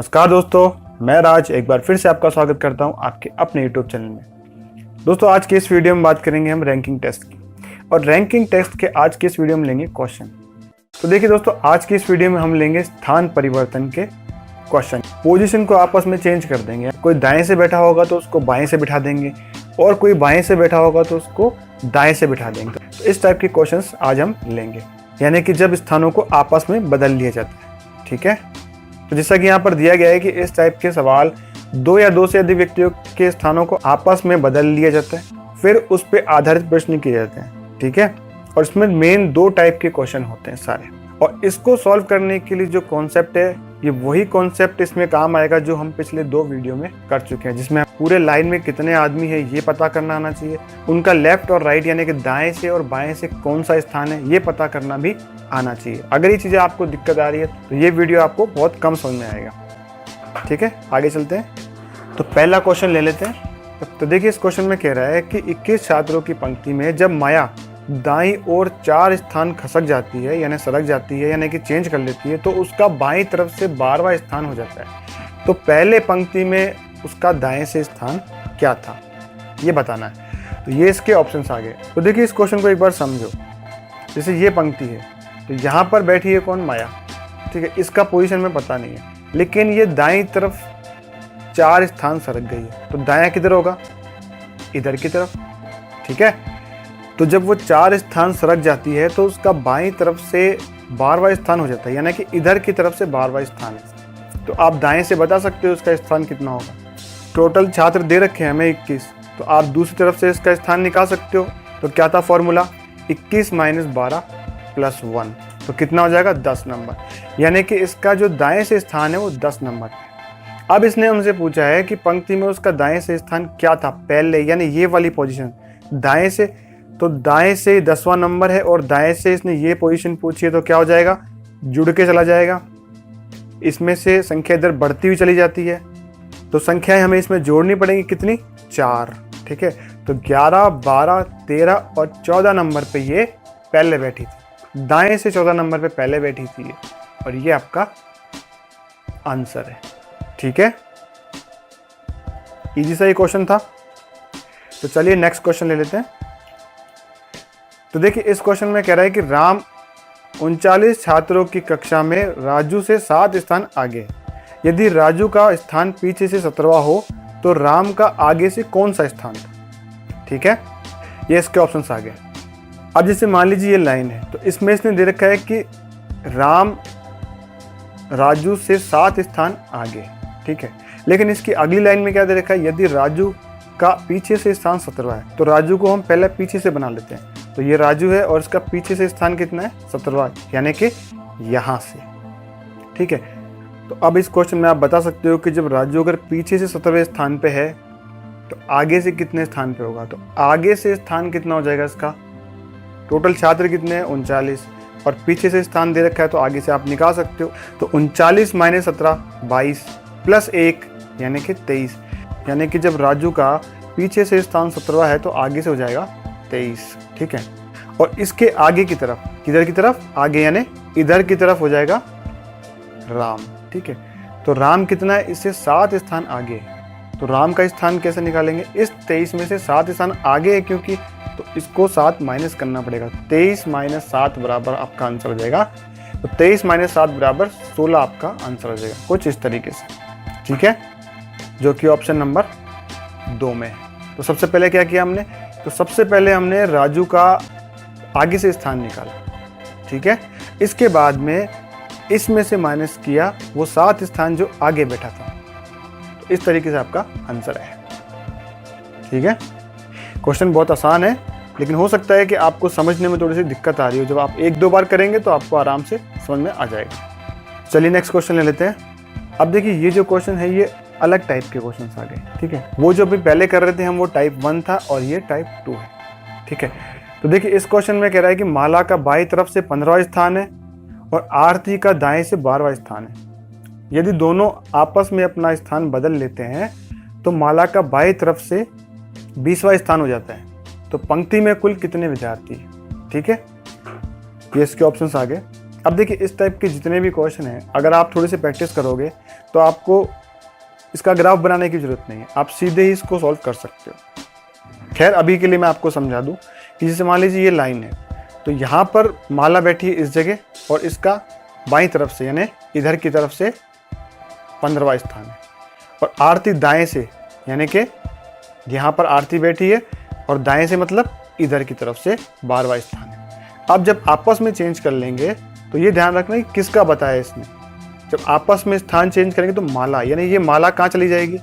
नमस्कार दोस्तों, मैं राज एक बार फिर से आपका स्वागत करता हूं आपके अपने यूट्यूब चैनल में। दोस्तों, आज के इस वीडियो में बात करेंगे हम रैंकिंग टेस्ट की, और रैंकिंग टेस्ट के आज के इस वीडियो में लेंगे क्वेश्चन। तो देखिए दोस्तों, आज की इस वीडियो में हम लेंगे स्थान परिवर्तन के क्वेश्चन। पोजीशन को आपस में चेंज कर देंगे। कोई दाएं से बैठा होगा तो उसको बाएं से बिठा देंगे, और कोई बाएं से बैठा होगा तो उसको दाएं से बिठा देंगे। तो इस टाइप के क्वेश्चंस आज हम लेंगे, यानी कि जब स्थानों को आपस में बदल लिया जाता है। ठीक है, तो जैसा कि यहाँ पर दिया गया है कि इस टाइप के सवाल दो या दो से अधिक व्यक्तियों के स्थानों को आपस में बदल लिया जाता है, फिर उस पर आधारित प्रश्न किए जाते हैं। ठीक है, और इसमें मेन दो टाइप के क्वेश्चन होते हैं सारे, और इसको सॉल्व करने के लिए जो कॉन्सेप्ट है, ये वही कॉन्सेप्ट इसमें काम आएगा जो हम पिछले दो वीडियो में कर चुके हैं, जिसमें पूरे लाइन में कितने आदमी है ये पता करना आना चाहिए, उनका लेफ्ट और राइट यानी कि दाएं से और बाएं से कौन सा स्थान है ये पता करना भी आना चाहिए। अगर ये चीज़ें आपको दिक्कत आ रही है तो ये वीडियो आपको बहुत कम समझ में आएगा। ठीक है, आगे चलते हैं। तो पहला क्वेश्चन ले लेते हैं। तो देखिए, इस क्वेश्चन में कह रहा है कि 21 छात्रों की पंक्ति में जब माया दाईं ओर 4 स्थान खसक जाती है, यानी सरक जाती है, यानी कि चेंज कर लेती है, तो उसका बाईं तरफ से 12वां स्थान हो जाता है। तो पहले पंक्ति में उसका दाएं से स्थान क्या था, ये बताना है। तो ये इसके ऑप्शंस आ गए। तो देखिए, इस क्वेश्चन को एक बार समझो। जैसे ये पंक्ति है, तो यहाँ पर बैठी है कौन? माया। ठीक है, इसका पोजीशन में पता नहीं है, लेकिन ये दाईं तरफ 4 स्थान सरक गई है, तो दायां किधर होगा? इधर की तरफ। ठीक है, तो जब वो 4 स्थान सरक जाती है तो उसका बाईं तरफ से 12वां स्थान हो जाता है, यानी कि इधर की तरफ से 12वां स्थान है। तो आप दाएं से बता सकते हो उसका स्थान कितना होगा। टोटल छात्र दे रखे हैं हमें 21, तो आप दूसरी तरफ से इसका स्थान निकाल सकते हो। तो क्या था फॉर्मूला? 21 - 12 + 1, तो कितना हो जाएगा? 10 नंबर, यानी कि इसका जो दाएं से स्थान है वो 10 नंबर है। अब इसने हमसे पूछा है कि पंक्ति में उसका दाएं से स्थान क्या था पहले, यानी ये वाली पोजीशन दाएं से, तो दाएं से 10वां नंबर है, और दाएं से इसने ये पोजीशन पूछी है, तो क्या हो जाएगा? जुड़ के चला जाएगा। इसमें से संख्या इधर बढ़ती हुई चली जाती है, तो संख्याएं हमें इसमें जोड़नी पड़ेंगी। कितनी? 4। ठीक है, तो 11, 12, 13 और 14 नंबर पे ये पहले बैठी थी। दाएं से 14 नंबर पे पहले बैठी थी ये, और ये आपका आंसर है। ठीक है, इजी सा ये क्वेश्चन था। तो चलिए नेक्स्ट क्वेश्चन ले लेते हैं। तो देखिए, इस क्वेश्चन में कह रहा है कि राम 39 छात्रों की कक्षा में राजू से 7 स्थान आगे है। यदि राजू का स्थान पीछे से 17वां हो तो राम का आगे से कौन सा स्थान था? ठीक है, ये इसके ऑप्शंस आ गए। अब जैसे मान लीजिए ये लाइन है, तो इसमें इसने दे रखा है कि राम राजू से 7 स्थान आगे। ठीक है, लेकिन इसकी अगली लाइन में क्या दे रखा है? यदि राजू का पीछे से स्थान 17वां है, तो राजू को हम पहले पीछे से बना लेते हैं। तो ये राजू है और इसका पीछे से स्थान कितना है? 17वां, यानी कि यहाँ से। ठीक है, तो अब इस क्वेश्चन में आप बता सकते हो कि जब राजू अगर पीछे से 17वें स्थान पे है तो आगे से कितने स्थान पे होगा? तो आगे से स्थान कितना हो जाएगा इसका? टोटल छात्र कितने हैं? 39, और पीछे से स्थान दे रखा है, तो आगे से आप निकाल सकते हो। तो 39 - 17 22 + 1 यानी कि 23, यानी कि जब राजू का पीछे से स्थान 17वां है तो आगे से हो जाएगा 23। ठीक है, और इसके आगे की तरफ, किधर की तरफ? आगे यानी इधर की तरफ हो जाएगा राम। ठीक है, तो राम कितना है? इससे 7 स्थान आगे है। तो राम का स्थान कैसे निकालेंगे? इस 23 में से 7 स्थान आगे है क्योंकि, तो इसको 7 माइनस करना पड़ेगा। 23 - 7 बराबर आपका आंसर हो जाएगा। तो 23 - 7 बराबर 16 आपका आंसर हो जाएगा, कुछ इस तरीके से। ठीक है, जो कि ऑप्शन नंबर 2 में है। तो सबसे पहले क्या किया हमने? तो सबसे पहले हमने राजू का आगे से स्थान निकाला। ठीक है, इसके बाद में इसमें से माइनस किया वो 7 स्थान जो आगे बैठा था। तो इस तरीके से आपका आंसर है। ठीक है, क्वेश्चन बहुत आसान है, लेकिन हो सकता है कि आपको समझने में थोड़ी सी दिक्कत आ रही हो। जब आप 1-2 बार करेंगे तो आपको आराम से समझ में आ जाएगा। चलिए नेक्स्ट क्वेश्चन ले लेते हैं। अब देखिए, ये जो क्वेश्चन है ये अलग टाइप के क्वेश्चन आ गए। ठीक है, वो जो अभी पहले कर रहे थे हम वो टाइप 1 था, और ये टाइप 2 है। ठीक है, तो देखिए, इस क्वेश्चन में कह रहा है कि माला का बाईं तरफ से 15वां स्थान है और आरती का दाएं से 12वां स्थान है। यदि दोनों आपस में अपना स्थान बदल लेते हैं तो माला का बाईं तरफ से 20वां स्थान हो जाता है। तो पंक्ति में कुल कितने विद्यार्थी हैं? ठीक है, ये इसके ऑप्शंस आ गए। अब देखिए इस टाइप के जितने भी क्वेश्चन हैं, अगर आप थोड़ी सी प्रैक्टिस करोगे तो आपको इसका ग्राफ बनाने की ज़रूरत नहीं है, आप सीधे ही इसको सॉल्व कर सकते हो। खैर अभी के लिए मैं आपको समझा दूँ कि जैसे मान लीजिए ये लाइन है, तो यहाँ पर माला बैठी है इस जगह और इसका बाईं तरफ से यानी इधर की तरफ से 15वां स्थान है, और आरती दाएं से यानी कि यहाँ पर आरती बैठी है और दाएं से मतलब इधर की तरफ से 12वां स्थान है। अब जब आपस में चेंज कर लेंगे तो ये ध्यान रखना कि किसका बताया इसने। जब आपस में स्थान चेंज करेंगे तो माला यानी ये माला कहाँ चली जाएगी,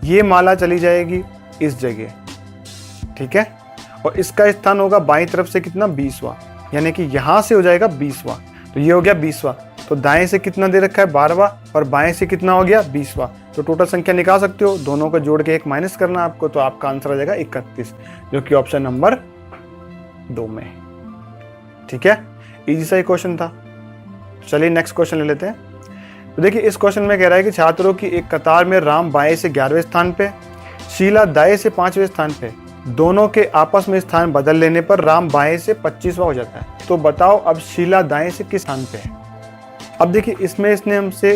ये माला चली जाएगी इस जगह, ठीक है, और इसका स्थान होगा बाईं तरफ से कितना 20वां, यानी कि यहाँ से हो जाएगा 20वां, तो ये हो गया 20वां। तो दाएं से कितना दे रखा है 12वां और बाएं से कितना हो गया 20वां, तो टोटल संख्या निकाल सकते हो, दोनों को जोड़ के एक माइनस करना आपको, तो आपका आंसर आ जाएगा 31, जो कि ऑप्शन नंबर 2 में है। ठीक है, इजी सा ही क्वेश्चन था। चलिए नेक्स्ट क्वेश्चन ले लेते हैं। तो देखिए इस क्वेश्चन में कह रहा है कि छात्रों की एक कतार में राम बाएं से 11वें स्थान पे, शीला दाएं से 5वें स्थान पे, दोनों के आपस में स्थान बदल लेने पर राम बाएं से 25वां हो जाता है। तो बताओ अब शीला दाएं से किस स्थान पे है। अब देखिए इसमें इसने हमसे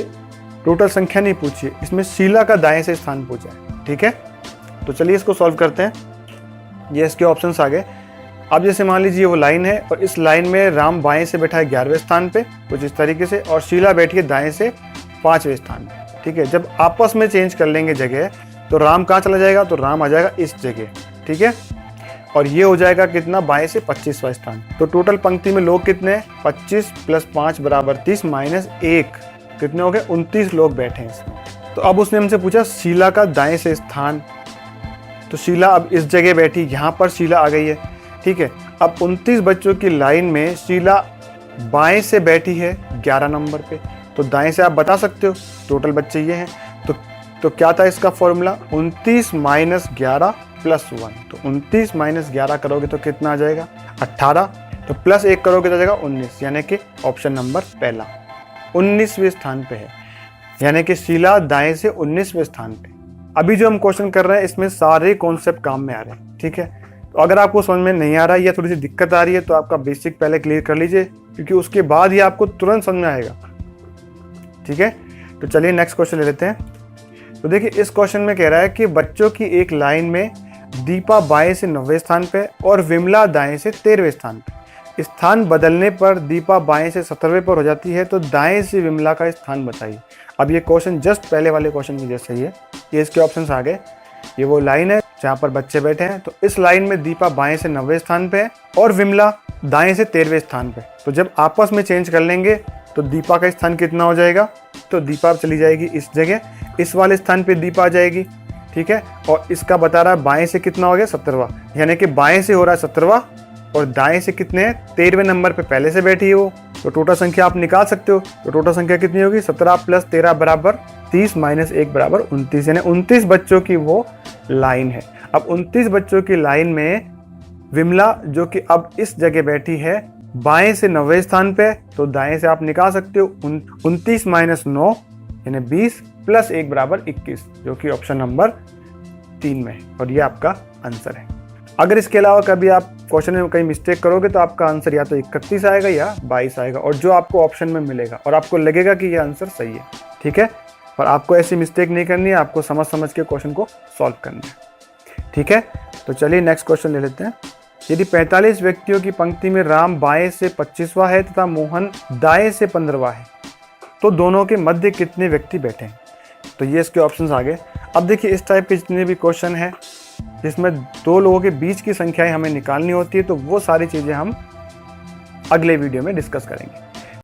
टोटल संख्या नहीं पूछी, इसमें शीला का दाएं से स्थान पूछा है। ठीक है, तो चलिए इसको सॉल्व करते हैं। ये इसके ऑप्शंस आ गए। अब जैसे मान लीजिए वो लाइन है और इस लाइन में राम बाएं से बैठा है 11वें स्थान पे कुछ इस तरीके से, और शीला बैठी है दाएं से 5वें स्थान पे। ठीक है, जब आपस में चेंज कर लेंगे जगह तो राम कहाँ चला जाएगा, तो राम आ जाएगा इस जगह। ठीक है, और ये हो जाएगा कितना बाएं से 25वां स्थान। तो टोटल पंक्ति में लोग कितने हैं, 25 + 5 = 30 - 1 कितने हो गए, 29 लोग बैठे हैं इसमें। तो अब उसने हमसे पूछा शीला का दाएं से स्थान, तो शीला अब इस जगह बैठी, यहाँ पर शीला आ गई है। ठीक है, अब 29 बच्चों की लाइन में शीला बाएं से बैठी है 11 नंबर पे, तो दाएं से आप बता सकते हो टोटल बच्चे ये हैं। तो क्या था इसका फॉर्मूला, 29 - 11 + 1, तो 29 - 11 करोगे तो कितना आ जाएगा 18, तो +1 करोगे तो आ जाएगा 19, यानी कि ऑप्शन नंबर पहला 19वें स्थान पे है, यानी कि शीला दाएं से 19वें स्थान पे। अभी जो हम क्वेश्चन कर रहे हैं इसमें सारे कॉन्सेप्ट काम में आ रहे हैं। ठीक है, तो अगर आपको समझ में नहीं आ रहा है या थोड़ी सी दिक्कत आ रही है तो आपका बेसिक पहले क्लियर कर लीजिए, क्योंकि उसके बाद ही आपको तुरंत समझ में आएगा। ठीक है, तो चलिए नेक्स्ट क्वेश्चन ले लेते हैं। तो देखिए इस क्वेश्चन में कह रहा है कि बच्चों की एक लाइन में दीपा बाएं से 9वें स्थान पे और विमला दाएं से 13वें स्थान पे, स्थान बदलने पर दीपा बाएं से 17वें पर हो जाती है, तो दाएं से विमला का स्थान बताइए। अब ये क्वेश्चन जस्ट पहले वाले क्वेश्चन के जैसा ही है। ये इसके ऑप्शंस आ गए। ये वो लाइन है जहाँ पर बच्चे बैठे हैं, तो इस लाइन में दीपा बाएं से 9वें स्थान पे है और विमला दाएं से 13वें स्थान पे। तो जब आपस में चेंज कर लेंगे तो दीपा का स्थान कितना हो जाएगा, तो दीपा चली जाएगी इस जगह, इस वाले स्थान पे दीपा आ जाएगी। ठीक है, और इसका बता रहा है बाएं से कितना हो गया 17वां, यानी कि बाएं से हो रहा है 17वां और दाएं से कितने हैं 13वें नंबर पे पहले से बैठी है वो। तो टोटल संख्या आप निकाल सकते हो, तो टोटल संख्या कितनी होगी 17 + 13 = 30 - 1 = 29, यानी 29 बच्चों की वो लाइन है। अब 29 बच्चों की लाइन में विमला जो कि अब इस जगह बैठी है बाएं से 9वें स्थान पे, तो दाएं से आप निकाल सकते हो 29 - 9 यानी 20 + 1 = 21, जो कि ऑप्शन नंबर 3 में है, और ये आपका आंसर है। अगर इसके अलावा कभी आप क्वेश्चन में कहीं मिस्टेक करोगे तो आपका आंसर या तो 31 आएगा या 22 आएगा, और जो आपको ऑप्शन में मिलेगा और आपको लगेगा कि ये आंसर सही है। ठीक है, और आपको ऐसी मिस्टेक नहीं करनी है, आपको समझ के क्वेश्चन को सॉल्व करना है। ठीक है, तो चलिए नेक्स्ट क्वेश्चन ले लेते हैं। यदि 45 व्यक्तियों की पंक्ति में राम बाएं से 25वां है तथा मोहन दाएं से 15वां है, तो दोनों के मध्य कितने व्यक्ति बैठे हैं। तो ये इसके ऑप्शंस आ गए। अब देखिए इस टाइप के जितने भी क्वेश्चन हैं जिसमें दो लोगों के बीच की संख्याएं हमें निकालनी होती है, तो वो सारी चीज़ें हम अगले वीडियो में डिस्कस करेंगे।